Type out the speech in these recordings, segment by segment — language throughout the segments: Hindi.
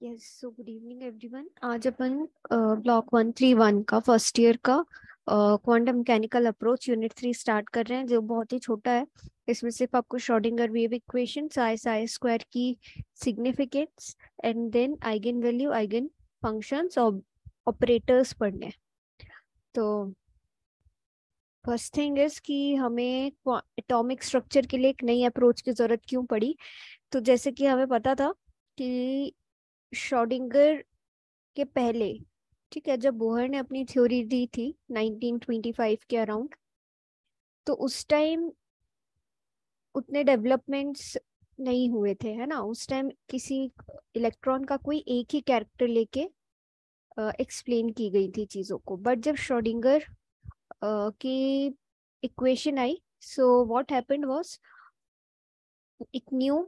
Yes, so good evening everyone. आज अपन ब्लॉक 131 का फर्स्ट ईयर का quantum mechanical approach unit 3 start कर रहे हैं, जो बहुत ही छोटा है। इसमें सिर्फ आपको Schrodinger wave equation, psi square की significance and then eigen value, eigen functions और ऑपरेटर्स पढ़ने हैं। तो फर्स्ट थिंग इज कि हमें एटॉमिक स्ट्रक्चर के लिए एक नई अप्रोच की जरूरत क्यों पड़ी। तो जैसे कि हमें पता था कि श्रोडिंगर के पहले, ठीक है, जब बोहर ने अपनी थ्योरी दी थी 1925 के अराउंड, तो उस टाइम उतने डेवलपमेंट्स नहीं हुए थे, है ना। उस टाइम किसी इलेक्ट्रॉन का कोई एक ही कैरेक्टर लेके एक्सप्लेन की गई थी चीज़ों को। बट जब श्रोडिंगर की equation I, so what happened was एक न्यू।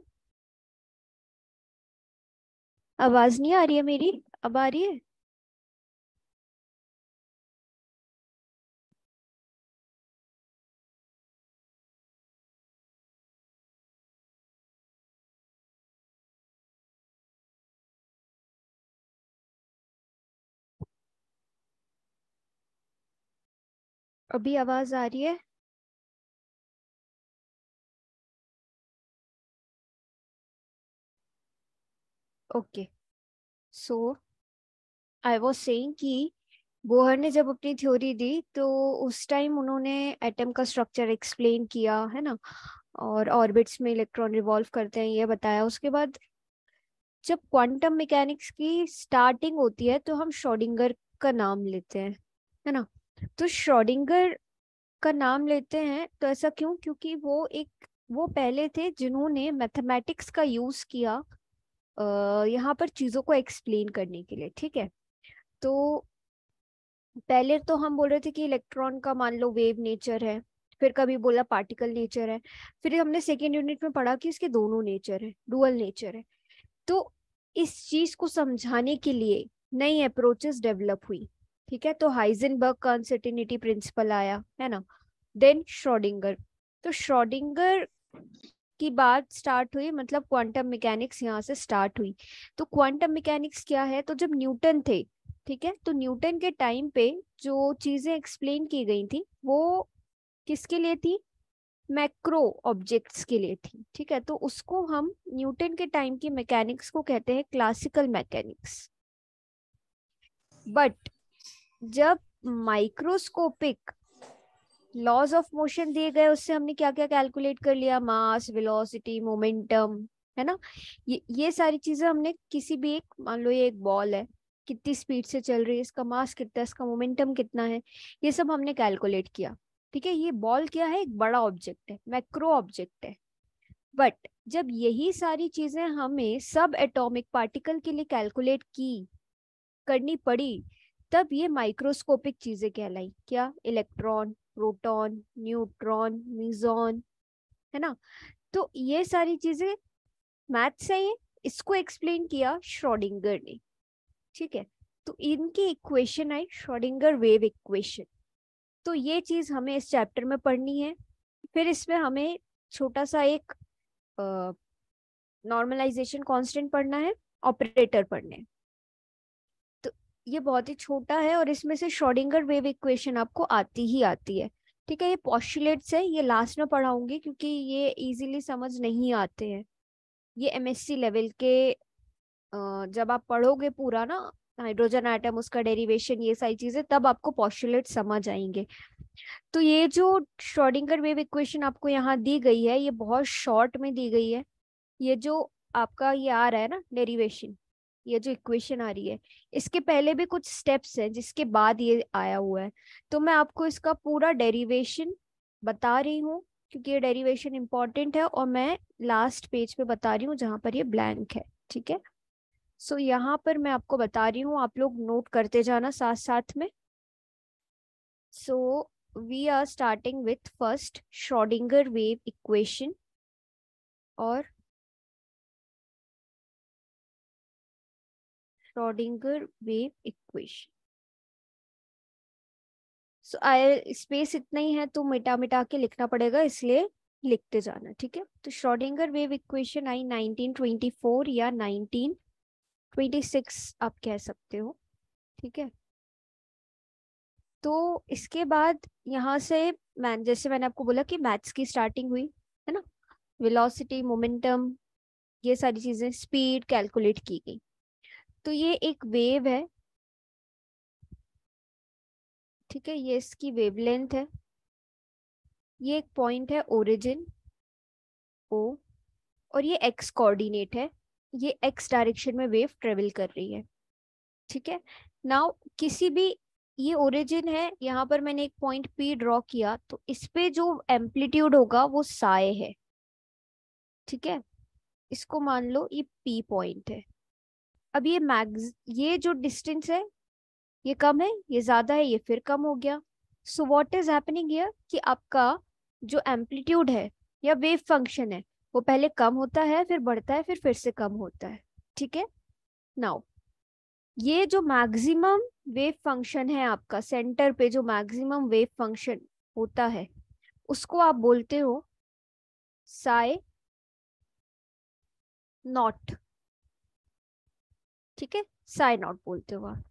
आवाज नहीं आ रही है मेरी? अब आ रही है? अभी आवाज आ रही है? Okay, so I was saying कि बोहर ने जब अपनी थ्योरी दी, तो उस टाइम उन्होंने एटम का स्ट्रक्चर एक्सप्लेन किया, है ना, और ऑर्बिट्स में इलेक्ट्रॉन रिवॉल्व करते हैं ये बताया। उसके बाद जब क्वांटम मैकेनिक्स की स्टार्टिंग होती है तो हम श्रोडिंगर का नाम लेते हैं, है ना। तो श्रोडिंगर का नाम लेते हैं तो ऐसा क्यों? क्योंकि वो पहले थे जिन्होंने मैथमेटिक्स का यूज किया यहाँ पर चीजों को एक्सप्लेन करने के लिए, ठीक है। तो पहले तो हम बोल रहे थे कि इलेक्ट्रॉन का मान लो वेव नेचर है, फिर कभी बोला पार्टिकल नेचर है, फिर हमने सेकेंड यूनिट में पढ़ा कि इसके दोनों नेचर है, डुअल नेचर है। तो इस चीज को समझाने के लिए नई अप्रोचेस डेवलप हुई, ठीक है। तो हाइजेनबर्ग का अनसर्टेनिटी प्रिंसिपल आया, है ना। Then Schrodinger. तो श्रोडिंगर की बात स्टार्ट हुई, मतलब क्वांटम मैकेनिक्स यहाँ से स्टार्ट हुई। तो क्वांटम मैकेनिक्स क्या है? तो जब न्यूटन थे, ठीक है, तो न्यूटन के टाइम पे जो चीजें एक्सप्लेन की गई थी वो किसके लिए थी? मैक्रो ऑब्जेक्ट्स के लिए थी, ठीक है। तो उसको हम न्यूटन के टाइम की मैकेनिक्स को कहते हैं क्लासिकल मैकेनिक्स। बट जब माइक्रोस्कोपिक लॉज ऑफ मोशन दिए गए, उससे हमने क्या क्या कैलकुलेट कर लिया? मास, वेलोसिटी, मोमेंटम, है ना। ये सारी चीजें हमने किसी भी एक, मान लो ये एक बॉल है, कितनी स्पीड से चल रही है, इसका मास कितना है, इसका मोमेंटम कितना है, ये सब हमने कैलकुलेट किया, ठीक है। ये बॉल क्या है? एक बड़ा ऑब्जेक्ट है, मैक्रो ऑब्जेक्ट है। बट जब यही सारी चीजें हमें सब एटॉमिक पार्टिकल के लिए कैलकुलेट की करनी पड़ी, तब ये माइक्रोस्कोपिक चीजें कहलाई। क्या? इलेक्ट्रॉन, प्रोटॉन, न्यूट्रॉन, मीजॉन, है ना। तो ये सारी चीजें मैथ से ही, इसको एक्सप्लेन किया श्रोडिंगर ने, ठीक है। तो इनकी इक्वेशन आई श्रोडिंगर वेव इक्वेशन। तो ये चीज हमें इस चैप्टर में पढ़नी है। फिर इसमें हमें छोटा सा एक नॉर्मलाइजेशन कांस्टेंट पढ़ना है, ऑपरेटर पढ़ने हैं। तो ये बहुत ही छोटा है और इसमें से श्रोडिंगर वेव इक्वेशन आपको आती ही आती है, ठीक है। ये पॉस्टुलेट्स है, ये लास्ट में पढ़ाऊंगी क्योंकि ये इजीली समझ नहीं आते हैं। ये एमएससी लेवल के जब आप पढ़ोगे पूरा ना, हाइड्रोजन आइटम, उसका डेरिवेशन, ये सारी चीजें, तब आपको पॉस्टुलेट समझ आएंगे। तो ये जो श्रोडिंगर वेव इक्वेशन आपको यहाँ दी गई है, ये बहुत शॉर्ट में दी गई है। ये जो आपका ये आ रहा है ना डेरिवेशन, ये जो इक्वेशन आ रही है, इसके पहले भी कुछ स्टेप्स हैं जिसके बाद ये आया हुआ है। तो मैं आपको इसका पूरा डेरिवेशन बता रही हूँ क्योंकि ये डेरिवेशन इंपॉर्टेंट है, और मैं लास्ट पेज पे बता रही हूँ जहां पर ये ब्लैंक है, ठीक है। सो यहाँ पर मैं आपको बता रही हूँ, आप लोग नोट करते जाना साथ साथ में। So we are starting with first Schrodinger wave equation, और Schrodinger wave equation. So I space इतना ही है तो मिटा मिटा के लिखना पड़ेगा, इसलिए लिखते जाना, ठीक है। तो श्रोडिंगर वेव इक्वेशन आई 1924 या 26 आप कह सकते हो, ठीक है। तो इसके बाद यहाँ से जैसे मैंने आपको बोला कि मैथ्स की स्टार्टिंग हुई, है ना। वेलोसिटी, मोमेंटम, ये सारी चीजें, स्पीड कैलकुलेट की गई। तो ये एक वेव है, ठीक है, ये इसकी वेवलेंथ है। ये एक पॉइंट है ओरिजिन ओ, और ये एक्स कोऑर्डिनेट है, ये एक्स डायरेक्शन में वेव ट्रेवल कर रही है, ठीक है। नाउ किसी भी, ये ओरिजिन है, यहाँ पर मैंने एक पॉइंट पी ड्रॉ किया, तो इस पे जो एम्पलीट्यूड होगा वो साई है, ठीक है। इसको मान लो ये पी पॉइंट है। अब ये ये जो डिस्टेंस है, ये कम है, ये ज्यादा है, ये फिर कम हो गया। So what is happening here कि आपका जो एम्पलीट्यूड है या वेव फंक्शन है, वो पहले कम होता है, फिर बढ़ता है, फिर से कम होता है, ठीक है। नाउ ये जो मैक्सिमम वेव फंक्शन है आपका, सेंटर पे जो मैक्सिमम वेव फंक्शन होता है, उसको आप बोलते हो साई नॉट, ठीक है, साई नॉट बोलते हो आप।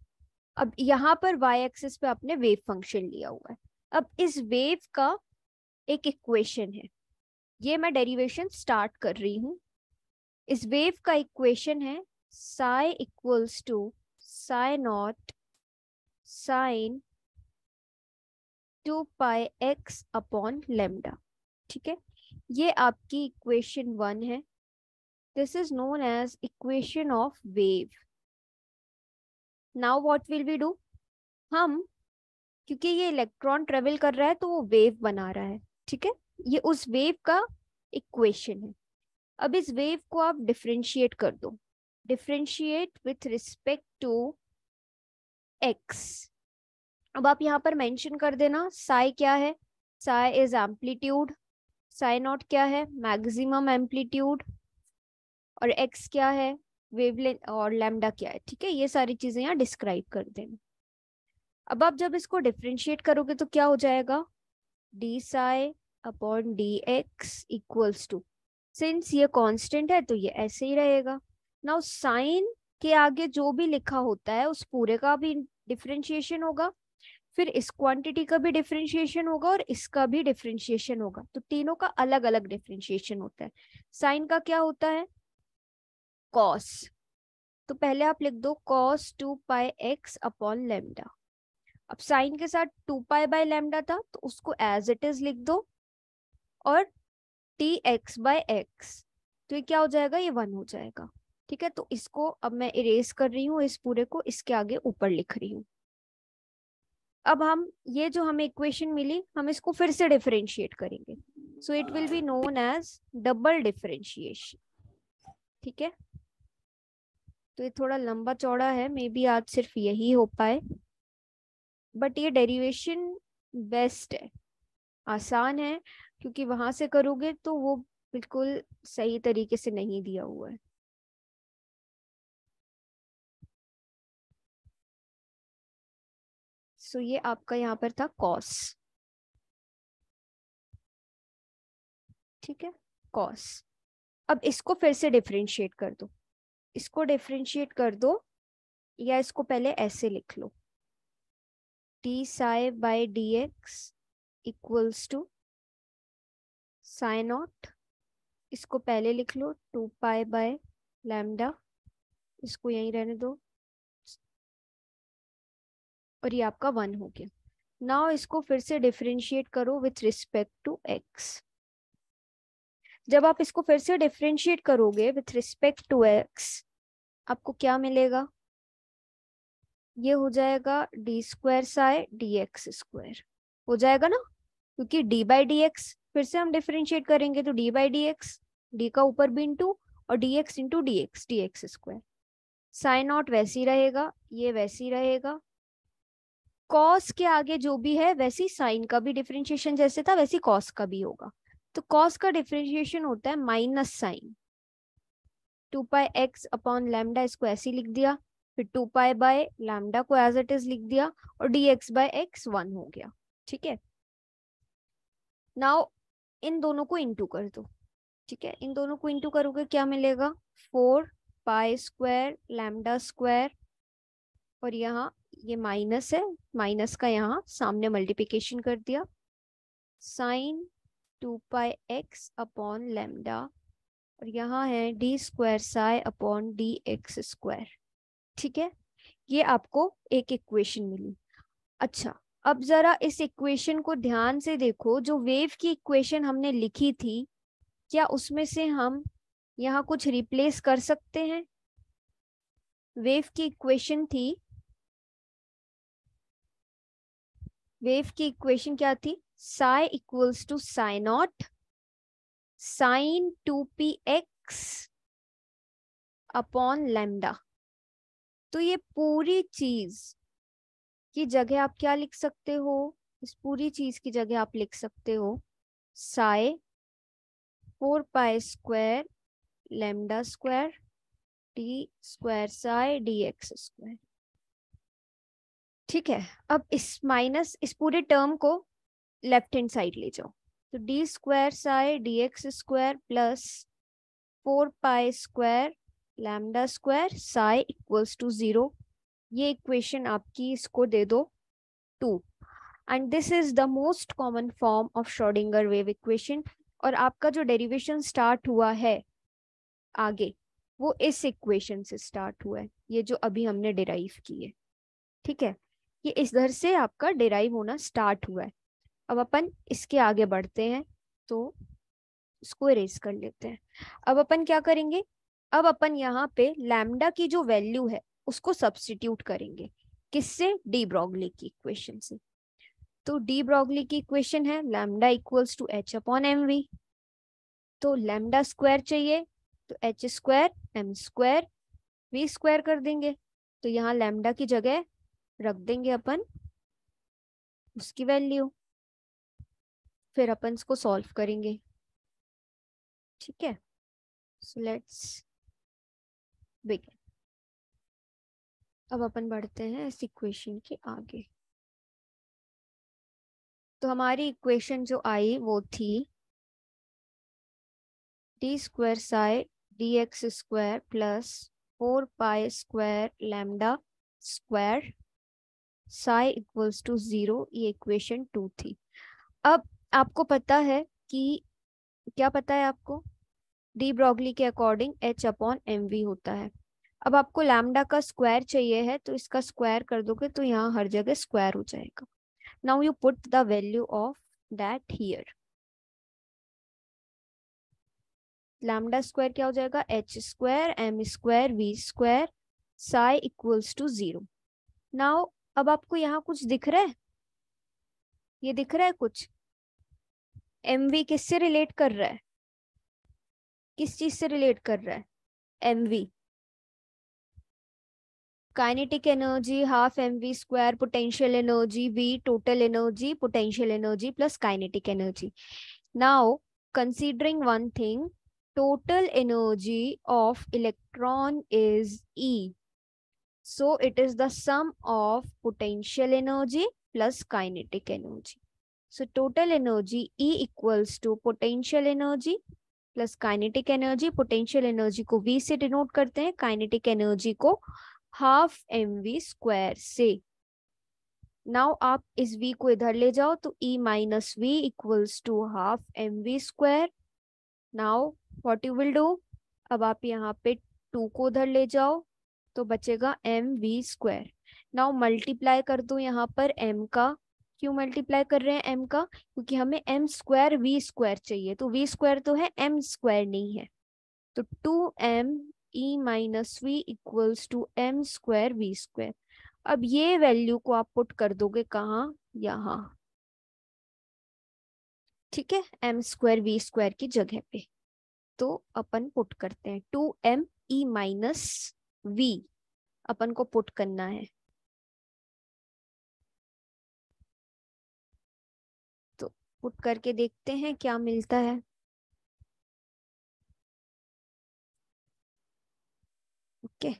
अब यहाँ पर वाई एक्सिस पे आपने वेव फंक्शन लिया हुआ है। अब इस वेव का एक इक्वेशन है, ये मैं डेरिवेशन स्टार्ट कर रही हूँ। इस वेव का इक्वेशन है psi equals to psi naught sine 2πx/λ, ठीक है। ये आपकी इक्वेशन 1 है। This is known as equation of wave. Now what will we do, हम, क्योंकि ये इलेक्ट्रॉन ट्रेवल कर रहा है तो वो वेव बना रहा है, ठीक है। ये उस वेव का इक्वेशन है। अब इस वेव को आप डिफरेंशिएट कर दो, differentiate with respect to x. अब आप यहाँ पर मेंशन कर देना साई क्या है, Sai is amplitude, Sai not क्या है, मैक्सिमम एम्पलीट्यूड, और एक्स क्या है, वेवलेंथ, और लैम्डा क्या है, ठीक है। ये सारी चीजें यहाँ डिस्क्राइब कर देना। अब आप जब इसको डिफरेंशिएट करोगे तो क्या हो जाएगा, d psi upon d x equals to, since ये कांस्टेंट है तो ये ऐसे ही रहेगा। नाउ साइन के आगे जो भी लिखा होता है उस पूरे का भी डिफरेंशिएशन होगा, फिर इस क्वांटिटी का भी डिफरेंशिएशन होगा, और इसका भी डिफरेंशिएशन होगा। तो तीनों का अलग अलग डिफरेंशिएशन होता है। साइन का क्या होता है, कॉस, तो पहले आप लिख दो कॉस 2πx/λ। अब साइन के साथ 2π/λ था तो उसको एज इट इज लिख दो, और tx/x, तो ये क्या हो जाएगा, ये 1 हो जाएगा, ठीक है। तो इसको अब मैं इरेज कर रही हूँ, इस पूरे को इसके आगे ऊपर लिख रही हूँ। अब हम ये जो हमें इक्वेशन मिली, हम इसको फिर से डिफरेंशिएट करेंगे, so it will be known as double differentiation, ठीक है। तो ये थोड़ा लंबा चौड़ा है, मे बी आज सिर्फ यही हो पाए, बट ये डेरिवेशन बेस्ट है, आसान है, क्योंकि वहां से करोगे तो वो बिल्कुल सही तरीके से नहीं दिया हुआ है। सो ये आपका यहाँ पर था कॉस, ठीक है, कॉस। अब इसको फिर से डिफरेंशिएट कर दो, इसको डिफरेंशिएट कर दो, या इसको पहले ऐसे लिख लो, d psi by d x equals to psi not, इसको पहले लिख लो 2π/λ, इसको यहीं रहने दो, और ये आपका 1 हो गया। नाउ इसको फिर से डिफरेंशिएट करो विथ रिस्पेक्ट टू एक्स। जब आप इसको फिर से डिफरेंशिएट करोगे विथ रिस्पेक्ट टू एक्स, आपको क्या मिलेगा, ये हो जाएगा d² साई dx², हो जाएगा ना, क्योंकि d/dx फिर से हम डिफरेंशिएट करेंगे तो d/dx, d का ऊपर भी इंटू, और dx into dx² sign not वैसे ही रहेगा, ये वैसे ही रहेगा। कॉस के आगे जो भी है वैसे ही साइन का भी डिफरेंशिएशन जैसे था वैसे कॉस का भी होगा। तो कॉस का डिफरेंशिएशन होता है माइनस साइन 2πx/λ, इसको ऐसे लिख दिया, फिर 2π/λ को एज इट इज लिख दिया, और dx/x 1 हो गया, ठीक है। नाउ इन दोनों को इंटू कर दो, ठीक है, इन दोनों को इंटू करोगे क्या मिलेगा, 4 पाई स्क्वायर लैम्डा स्क्वायर, और यहाँ ये माइनस है, माइनस का यहाँ सामने मल्टीप्लिकेशन कर दिया, साइन 2 पाई x अपॉन लैम्डा, और यहाँ है D square Sai upon d x square. ठीक है, ये आपको एक इक्वेशन मिली। अच्छा, अब जरा इस इक्वेशन को ध्यान से देखो, जो वेव की इक्वेशन हमने लिखी थी, क्या उसमें से हम यहाँ कुछ रिप्लेस कर सकते हैं? वेव की इक्वेशन थी, वेव की इक्वेशन क्या थी? Psi equals to psi naught sine 2px upon lambda. तो ये पूरी चीज की जगह आप क्या लिख सकते हो? इस पूरी चीज की जगह आप लिख सकते हो Sai 4 pi square lambda square D square psi d x square. ठीक है, अब इस पूरे टर्म को लेफ्ट हैंड साइड ले जाओ, तो d square psi d x square plus 4 pi square lambda square psi equals to 0। ये इक्वेशन आपकी, इसको दे दो 2, and this is the most common form of Schrodinger wave equation. और आपका जो डेरिवेशन स्टार्ट हुआ है आगे, वो इस इक्वेशन से स्टार्ट हुआ है, ये जो अभी हमने डिराइव की है। ठीक है, ये इधर से आपका डिराइव होना स्टार्ट हुआ है। अब अपन इसके आगे बढ़ते हैं, तो इसको इरेज कर लेते हैं। अब अपन क्या करेंगे? अब अपन यहाँ पे लैम्डा की जो वैल्यू है उसको सब्स्टिट्यूट करेंगे, किससे? डी ब्रॉगली की इक्वेशन से। तो डी ब्रॉगली की इक्वेशन है lambda equals to h upon m v. तो लैम्डा स्क्वायर चाहिए, तो h square m square v square कर देंगे। तो यहाँ लैम्डा की जगह रख देंगे अपन उसकी वैल्यू, फिर अपन इसको सॉल्व करेंगे। ठीक है, सो लेट्स बिगिन। अब अपन बढ़ते हैं इस इक्वेशन के आगे। तो हमारी इक्वेशन जो आई वो थी d square psi d x square plus 4 pi square lambda square psi equals to 0। ये इक्वेशन 2 थी। अब आपको पता है कि, क्या पता है आपको? डी ब्रॉगली के according h upon m v होता है। अब आपको लैम्डा का स्क्वायर चाहिए है, तो इसका स्क्वायर कर दोगे तो यहाँ हर जगह स्क्वायर हो जाएगा। Now you put the value of that here. Lambda square क्या हो जाएगा? H square m square v square psi equals to 0। Now अब आपको यहाँ कुछ दिख रहा है? ये दिख रहा है कुछ? एम वी किससे रिलेट कर रहा है? किस चीज से रिलेट कर रहा है m v? Kinetic energy half m v square potential energy v total energy potential energy plus kinetic energy. Now considering one thing, total energy of electron is E, so it is the sum of potential energy plus kinetic energy. So total energy E equals to potential energy plus kinetic energy. Potential energy को V से डिनोट करते हैं, काइनेटिक एनर्जी को हाफ एम वी स्क्वायर से। नाउ आप इस V को इधर ले जाओ, तो E minus v equals to half m v square. Now what you will do? अब आप यहाँ पे 2 को उधर ले जाओ, तो बचेगा m v square. Now multiply कर दो यहाँ पर m का। क्यों मल्टीप्लाई कर रहे हैं m का? क्योंकि हमें m स्क्वायर वी स्क्वायर चाहिए, तो वी स्क्वायर तो है, m स्क्वायर नहीं है। तो 2m e minus v equals to m square v square. अब ये वैल्यू को आप पुट कर दोगे कहाँ? यहाँ। ठीक है, m स्क्वायर वी स्क्वायर की जगह पे। तो अपन पुट करते हैं 2m e माइनस वी, अपन को पुट करना है। तो पुट करके देखते हैं क्या मिलता है। ओके,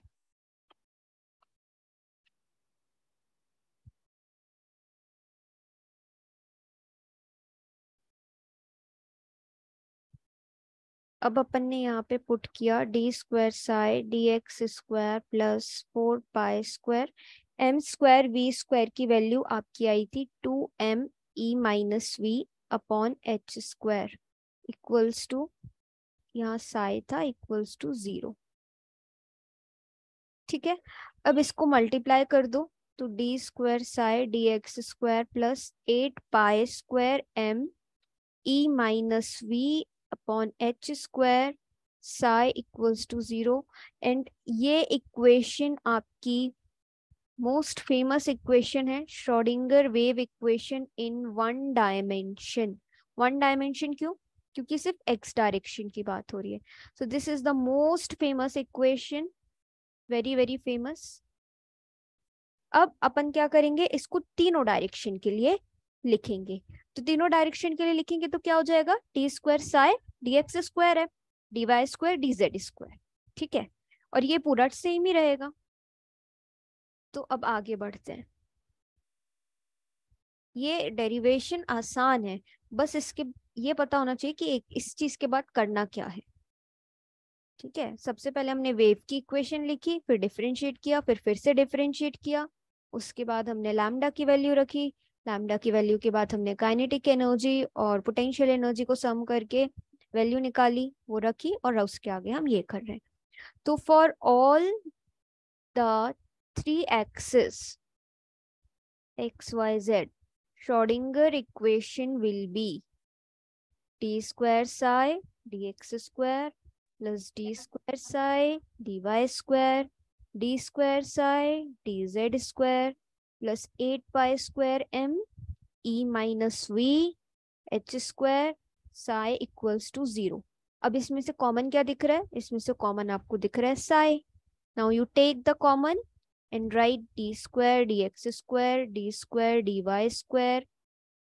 अब अपन ने यहाँ पे पुट किया d square psi d x square plus 4 pi square m square v square की वैल्यू आपकी आई थी 2m e - v upon h square equals to, यहाँ साई था, इक्वल्स टू 0। ठीक है, अब इसको मल्टीप्लाई कर दो तो d square psi d x square plus 8 pi square m e - v upon h square psi equals to 0। And ये इक्वेशन आपकी मोस्ट फेमस इक्वेशन है, Schrodinger wave equation in one dimension. One dimension क्यों? क्योंकि सिर्फ एक्स डायरेक्शन की बात हो रही है। So this is the most famous equation, very very famous. अब अपन क्या करेंगे, इसको तीनों डायरेक्शन के लिए लिखेंगे। तो तीनों डायरेक्शन के लिए लिखेंगे तो क्या हो जाएगा, t square psi d x square है, d y square d z square. ठीक है, और ये पूरा सेम ही रहेगा। तो अब आगे बढ़ते हैं। ये डेरिवेशन आसान है, बस इसके ये पता होना चाहिए कि एक इस चीज के बाद करना क्या है। ठीक है, सबसे पहले हमने वेव की इक्वेशन लिखी, फिर डिफरेंशिएट किया, फिर से डिफरेंशिएट किया, उसके बाद हमने लैम्डा की वैल्यू रखी, लैम्डा की वैल्यू के बाद हमने काइनेटिक एनर्जी और पोटेंशियल एनर्जी को सम करके वैल्यू निकाली, वो रखी, और उसके आगे हम ये कर रहे हैं। तो for all the 3 axis x y z, Schrodinger equation will be t square psi dx square plus d square psi dy square d square psi dz square plus 8 pi square m e minus v h square psi equals to 0। अब इसमें से कॉमन क्या दिख रहा है, इसमें से कॉमन आपको दिख रहा है psi। Now you take the common and write d square dx square d square dy square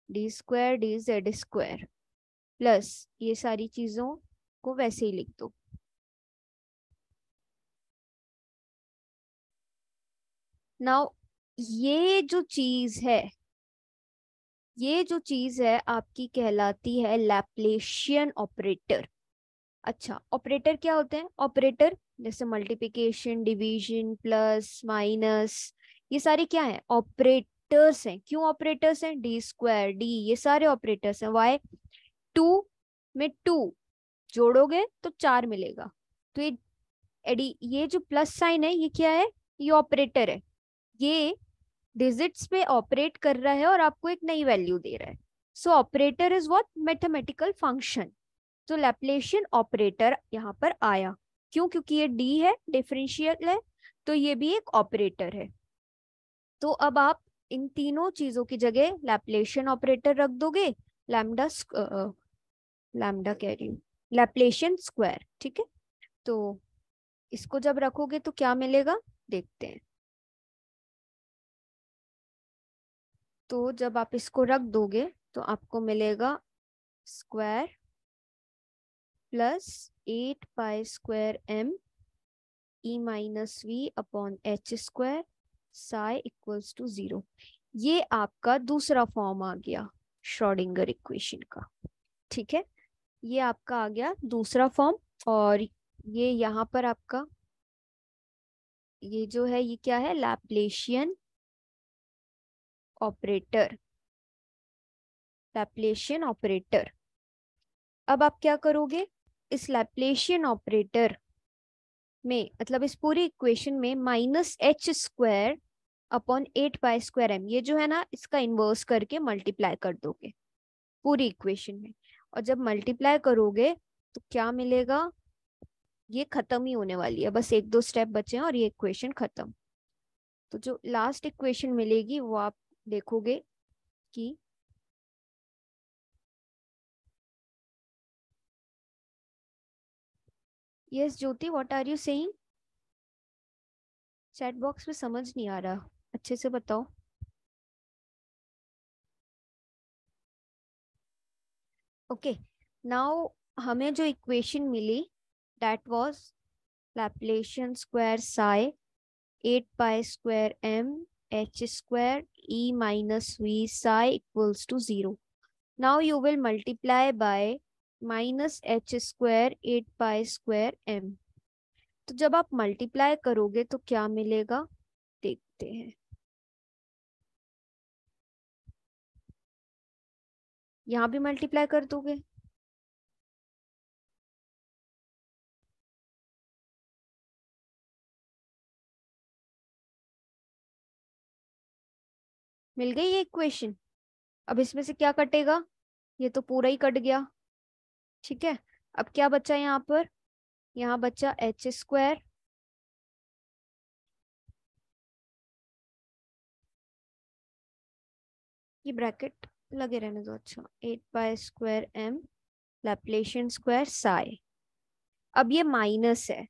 d square dz square plus ये सारी चीजों को वैसे ही लिख दो। नाउ ये जो चीज है, ये जो चीज है आपकी कहलाती है लैप्लेशियन ऑपरेटर। अच्छा, ऑपरेटर क्या होते हैं? ऑपरेटर जैसे मल्टीप्लिकेशन, डिवीजन, प्लस, माइनस, ये सारे क्या है? ऑपरेटर्स हैं। क्यों ऑपरेटर्स हैं? डी स्क्वायर डी, ये सारे ऑपरेटर्स हैं। वाई? 2 में 2 जोड़ोगे तो 4 मिलेगा। तो ये एडी, ये जो प्लस साइन है ये क्या है? ये ऑपरेटर है। ये डिजिट्स पे ऑपरेट कर रहा है और आपको एक नई वैल्यू दे रहा है। So operator is what? Mathematical function. तो लैप्लेशियन ऑपरेटर यहाँ पर आया। क्यों? क्योंकि ये डी है, डिफरेंशियल है, तो ये भी एक ऑपरेटर है। तो अब आप इन तीनों चीजों की जगह लैप्लेशियन ऑपरेटर रख दोगे, लैम्डा लैम्डा कह रही हूँ, लैप्लेशियन स्क्वायर। ठीक है, तो इसको जब रखोगे तो क्या मिलेगा, देखते हैं। तो जब आप इसको रख दोगे तो आपको मिलेगा square plus 8 pi square m e minus v upon h square psi equals to 0। ये आपका दूसरा फॉर्म आ गया श्रोडिंगर इक्वेशन का। ठीक है, ये आपका आ गया दूसरा फॉर्म। और ये यहाँ पर आपका ये जो है ये क्या है? लैप्लेशियन ऑपरेटर, लैप्लेशियन ऑपरेटर। अब आप क्या करोगे, इस लैप्लेशियन ऑपरेटर में, मतलब इस पूरी इक्वेशन में minus h square upon 8 pi square m, ये जो है ना, इसका इन्वर्स करके मल्टीप्लाई कर दोगे पूरी इक्वेशन में। और जब मल्टीप्लाई करोगे तो क्या मिलेगा, ये खत्म ही होने वाली है, बस 1-2 स्टेप बचे हैं और ये इक्वेशन खत्म। तो जो लास्ट इक्वेशन मिलेगी वो आप देखोगे कि yes Jyoti, what are you saying? Chat box में समझ नहीं आ रहा, अच्छे से बताओ। ओके, नाउ हमें जो इक्वेशन मिली that was Laplacian square psi 8 pi square m h square e minus v psi equals to 0. Now you will multiply by minus h square 8 pi square m। तो जब आप मल्टीप्लाई करोगे तो क्या मिलेगा, देखते हैं। यहाँ भी मल्टीप्लाई कर दोगे, मिल गई ये इक्वेशन। अब इसमें से क्या कटेगा, ये तो पूरा ही कट गया। ठीक है, अब क्या बचा यहाँ पर, यहाँ बचा एच स्क्वायर, ये ब्रैकेट लगे रहने दो। अच्छा, 8 pi square m Laplacian square psi. अब ये माइनस है,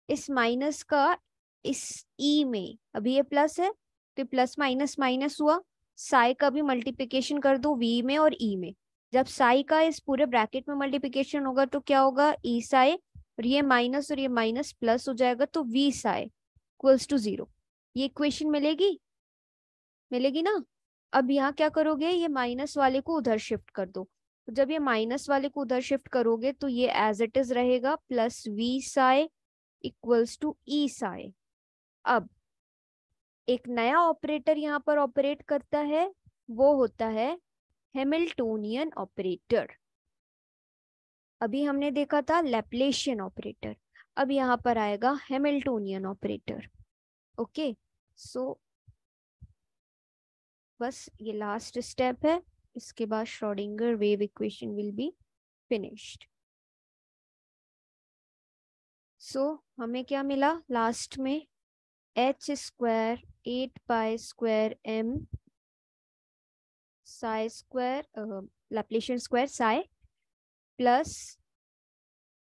इस माइनस का इस ई में, अभी ये प्लस है तो प्लस माइनस माइनस हुआ। साई का भी मल्टीप्लिकेशन कर दो वी में और ई में। जब साई का इस पूरे ब्रैकेट में मल्टीप्लिकेशन होगा तो क्या होगा, ई साई, और ये माइनस प्लस हो जाएगा तो वी साई इक्वल्स टू 0। ये इक्वेशन मिलेगी, मिलेगी ना। अब यहाँ क्या करोगे, ये माइनस वाले को उधर शिफ्ट कर दो। तो जब ये माइनस वाले को उधर शिफ्ट करोगे तो ये एज इट इज रहेगा, plus v psi equals to e psi. अब एक नया ऑपरेटर यहाँ पर ऑपरेट करता है, वो होता है हैमिल्टोनियन ऑपरेटर। अभी हमने देखा था लैप्लेशियन ऑपरेटर, अब यहाँ पर आएगा हैमिल्टोनियन ऑपरेटर। ओके, सो बस ये लास्ट स्टेप है, इसके बाद Schrodinger wave equation will be finished. So हमें क्या मिला लास्ट में, h square 8 pi square m psi square Laplacian square psi, plus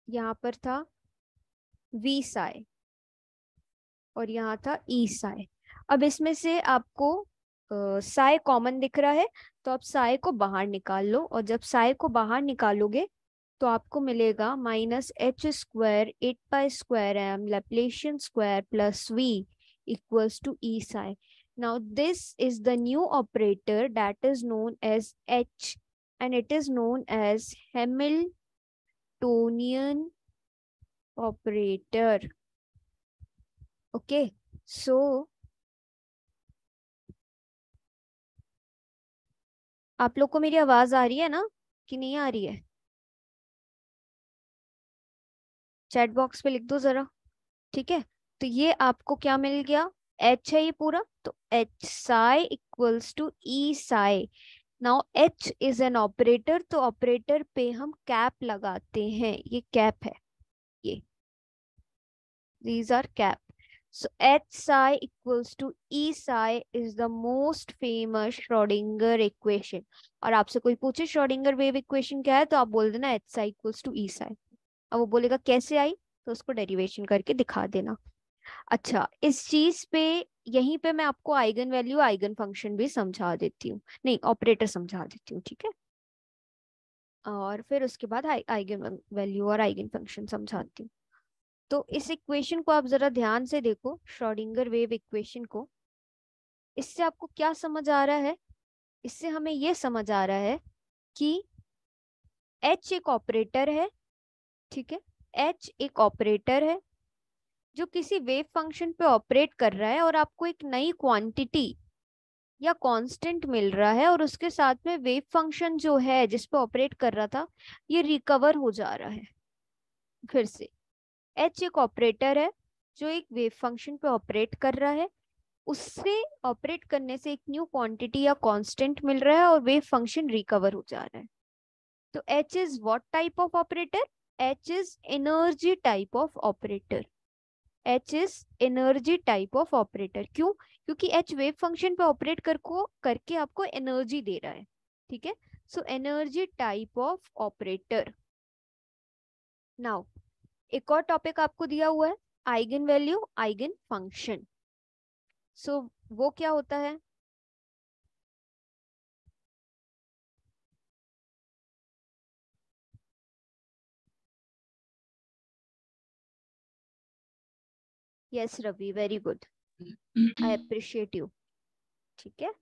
यहाँ पर था वी साई और यहाँ था ई साई। अब इसमें से आपको साई कॉमन दिख रहा है, तो आप साई को बाहर निकाल लो, और जब साई को बाहर निकालोगे तो आपको मिलेगा minus h square 8 pi square m Laplacian square plus v equals to e psi. Now this is the new operator that is known as h, and it is known as Hamiltonian operator. Okay, so आप लोग को मेरी आवाज आ रही है ना, कि नहीं आ रही है? चैट बॉक्स पे लिख दो जरा। ठीक है, तो ये आपको क्या मिल गया, एच है ये पूरा, तो h psi equals to e psi. Now h is an operator, तो ऑपरेटर पे हम कैप लगाते हैं, ये कैप है, ये these are cap. So H psi equals to E psi is the most famous Schrodinger equation. और आपसे कोई पूछे श्रोडिंगर वेव इक्वेशन क्या है तो आप बोल देना H psi equals to E psi। अब वो बोलेगा कैसे आई, तो उसको डेरिवेशन करके दिखा देना। अच्छा, इस चीज पे यहीं पे मैं आपको आइगन वैल्यू आइगन फंक्शन भी समझा देती हूँ, नहीं ऑपरेटर समझा देती हूँ, ठीक है। और फिर उसके बाद आइगन वैल्यू और आइगन फंक्शन समझाती हूँ। तो इस इक्वेशन को आप जरा ध्यान से देखो, श्रोडिंगर वेव इक्वेशन को। इससे आपको क्या समझ आ रहा है, इससे हमें यह समझ आ रहा है कि H एक ऑपरेटर है, ठीक है। H एक ऑपरेटर है जो किसी वेव फंक्शन पे ऑपरेट कर रहा है, और आपको एक नई क्वांटिटी या कांस्टेंट मिल रहा है, और उसके साथ में वेव फंक्शन जो है जिस पे ऑपरेट कर रहा था ये रिकवर हो जा रहा है फिर से। H एक ऑपरेटर है जो एक वेव फंक्शन पे ऑपरेट कर रहा है, उससे ऑपरेट करने से एक न्यू क्वांटिटी या कांस्टेंट मिल रहा है और वेव फंक्शन रिकवर हो जा रहा है। तो H is what type of operator, H is energy type of operator. H is energy type of operator, क्यों, क्योंकि H वेव फंक्शन पे ऑपरेट करके आपको एनर्जी दे रहा है, ठीक है। So energy type of operator. Now एक और टॉपिक आपको दिया हुआ है, eigen value eigen function. So वो क्या होता है, yes Ravi, very good, I appreciate you. ठीक है,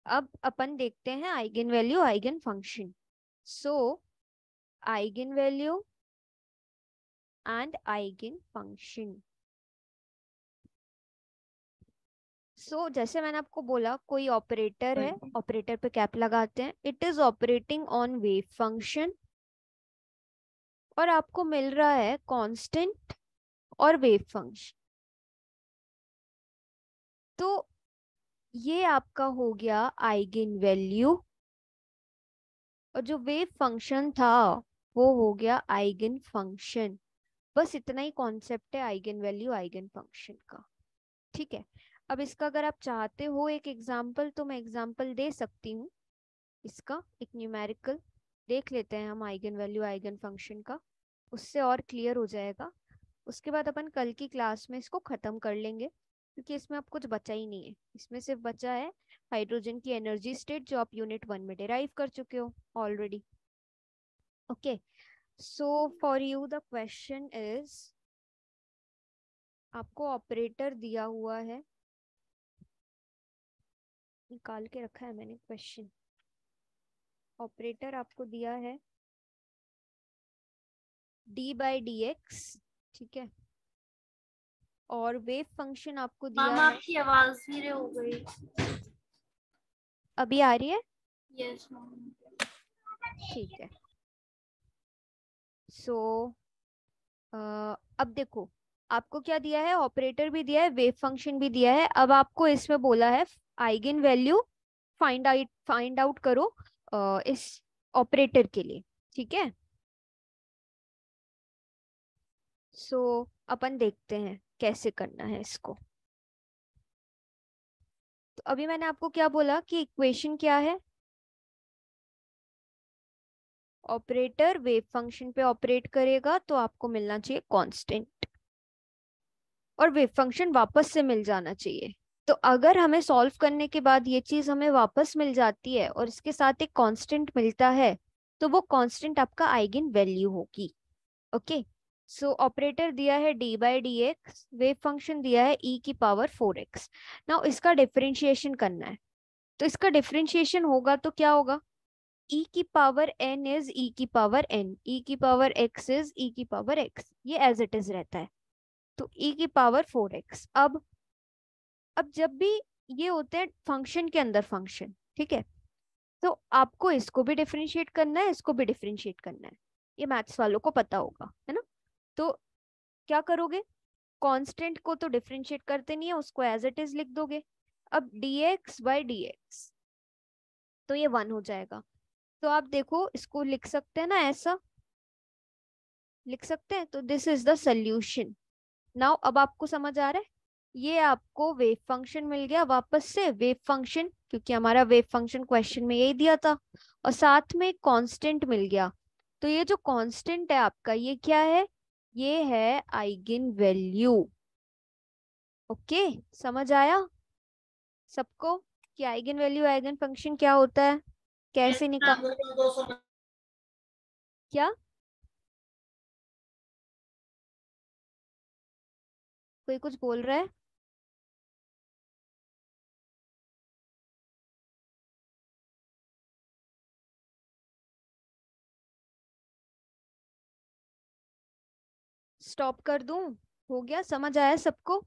अब अपन देखते हैं eigen value eigen function. So eigen value and eigen function. So जैसे मैंने आपको बोला, कोई ऑपरेटर है, ऑपरेटर पे कैप लगाते हैं, it is operating on wave function और आपको मिल रहा है कांस्टेंट और वेव फंक्शन। तो ये आपका हो गया आइगन वैल्यू और जो वेव फंक्शन था वो हो गया आइगन फंक्शन। बस इतना ही कॉन्सेप्ट है आइगन वैल्यू आइगन फंक्शन का। ठीक है, अब इसका अगर आप चाहते हो एक एग्जांपल तो मैं एग्जांपल दे सकती हूँ। इसका एक न्यूमेरिकल देख लेते हैं हम आइगन वैल्यू आइगन फंक्शन का, उससे और क्लियर हो जाएगा। उसके बाद अपन कल की क्लास में इसको खत्म कर लेंगे, क्योंकि इसमें अब कुछ बचा ही नहीं है। इसमें सिर्फ बचा है हाइड्रोजन की एनर्जी स्टेट, जो आप यूनिट 1 में डिराइव कर चुके हो already. Okay, so for you the question is, आपको ऑपरेटर दिया हुआ है, निकाल के रखा है मैंने क्वेश्चन। ऑपरेटर आपको दिया है d/dx, ठीक है, और वेव फंक्शन आपको दिया मामा है। आपकी आवाज धीरे हो गई। अभी आ रही है? यस मामा। ठीक है। सो अब देखो, आपको क्या दिया है, ऑपरेटर भी दिया है, वेव फंक्शन भी दिया है। अब आपको इसमें बोला है आइगन वैल्यू फाइंड आउट करो इस ऑपरेटर के लिए। ठीक है, सो अपन देखते हैं कैसे करना है इसको। तो अभी मैंने आपको क्या बोला कि इक्वेशन क्या है, ऑपरेटर वेव फंक्शन पे ऑपरेट करेगा तो आपको मिलना चाहिए कांस्टेंट और वेव फंक्शन वापस से मिल जाना चाहिए। तो अगर हमें सॉल्व करने के बाद ये चीज हमें वापस मिल जाती है और इसके साथ एक कांस्टेंट मिलता है, तो वो कांस्टेंट आपका आइगन वैल्यू होगी। ओके, सो ऑपरेटर दिया है d/dx, वेव फंक्शन दिया है e⁴x। नाउ इसका डिफरेंशिएशन करना है, तो इसका डिफरेंशिएशन होगा तो क्या होगा, e⁴n is e⁴n, e⁴x is e⁴x, ये एज इट इज रहता है। तो e⁴x। अब जब भी ये होते हैं फंक्शन के अंदर फंक्शन, ठीक है, तो आपको इसको भी डिफरेंशिएट करना है, इसको भी डिफरेंशिएट करना है। ये मैथ्स वालों को पता होगा, है ना। तो क्या करोगे, कांस्टेंट को तो डिफरेंशिएट करते नहीं है, उसको एज इट इज लिख दोगे। अब dx/dx, तो ये 1 हो जाएगा। तो आप देखो, इसको लिख सकते हैं ना, ऐसा लिख सकते हैं। तो this is the solution. Now अब आपको समझ आ रहा है, ये आपको वेव फंक्शन मिल गया वापस से, वेव फंक्शन, क्योंकि हमारा वेव फंक्शन क्वेश्चन में यही दिया था, और साथ में कांस्टेंट मिल गया। तो ये जो कांस्टेंट है आपका, ये क्या है, ये है आइगन वैल्यू। ओके, समझ आया सबको कि आइगन वैल्यू आइगन फंक्शन क्या होता है, कैसे निकाल, क्या कोई कुछ बोल रहा है? स्टॉप कर दूं? हो गया, समझ आया सबको?